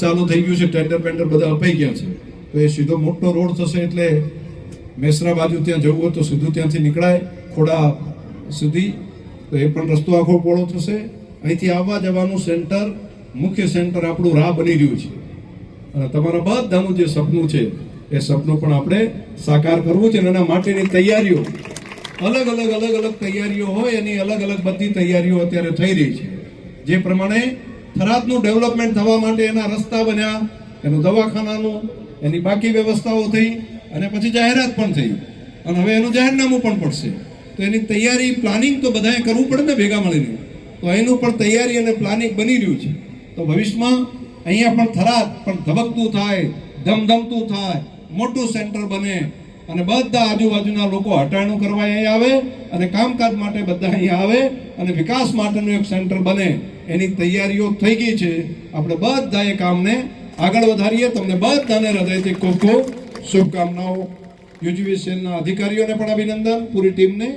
ચાલુ થઈ ગયું છે, ટેન્ડર બધા અપાઈ ગયા છે, તો એ સીધો મોટો રોડ થશે એટલે મેસરા બાજુ ત્યાં જવું હોય તો સીધું ત્યાંથી નીકળાય ખોડા સુધી, તો એ પણ રસ્તો આખો પહોળો થશે. અહીંથી આવવા જવાનું સેન્ટર, મુખ્ય સેન્ટર આપણું રાહ બની રહ્યું છે અને તમારા બધાનું જે સપનું છે એ સપનું પણ આપણે સાકાર કરવું છે અને એના માટેની તૈયારીઓ અલગ અલગ તૈયારીઓ હોય, એની અલગ અલગ બધી તૈયારીઓ અત્યારે થઈ રહી છે. જે પ્રમાણે થરાદનું ડેવલપમેન્ટ થવા માટે એના રસ્તા બન્યા, એનું દવાખાનાનું, એની બાકી વ્યવસ્થાઓ થઈ અને પછી જાહેરાત પણ થઈ અને હવે એનું જાહેરનામું પણ પડશે. તો એની તૈયારી, પ્લાનિંગ તો બધાએ કરવું પડે ને ભેગા મળીને, તો એનું પણ તૈયારી અને પ્લાનિંગ બની રહ્યું છે. તો ભવિષ્યમાં અહીંયા પણ થરાદ પણ ધબકતું થાય, ધમધમતું થાય, મોટું સેન્ટર બને અને બધા આજુબાજુના લોકો હટાણું કરવા અહીંયા આવે અને કામકાજ માટે બધા અહીંયા આવે અને વિકાસ માટેનું એક સેન્ટર બને, એની તૈયારીઓ થઈ ગઈ છે. આપણે બધા એ કામને આગળ વધારીએ. તમને બધાને હૃદયથી ખૂબ ખૂબ શુભકામનાઓ. યુજીવીસીએલના અધિકારીઓને પણ અભિનંદન, પૂરી ટીમને.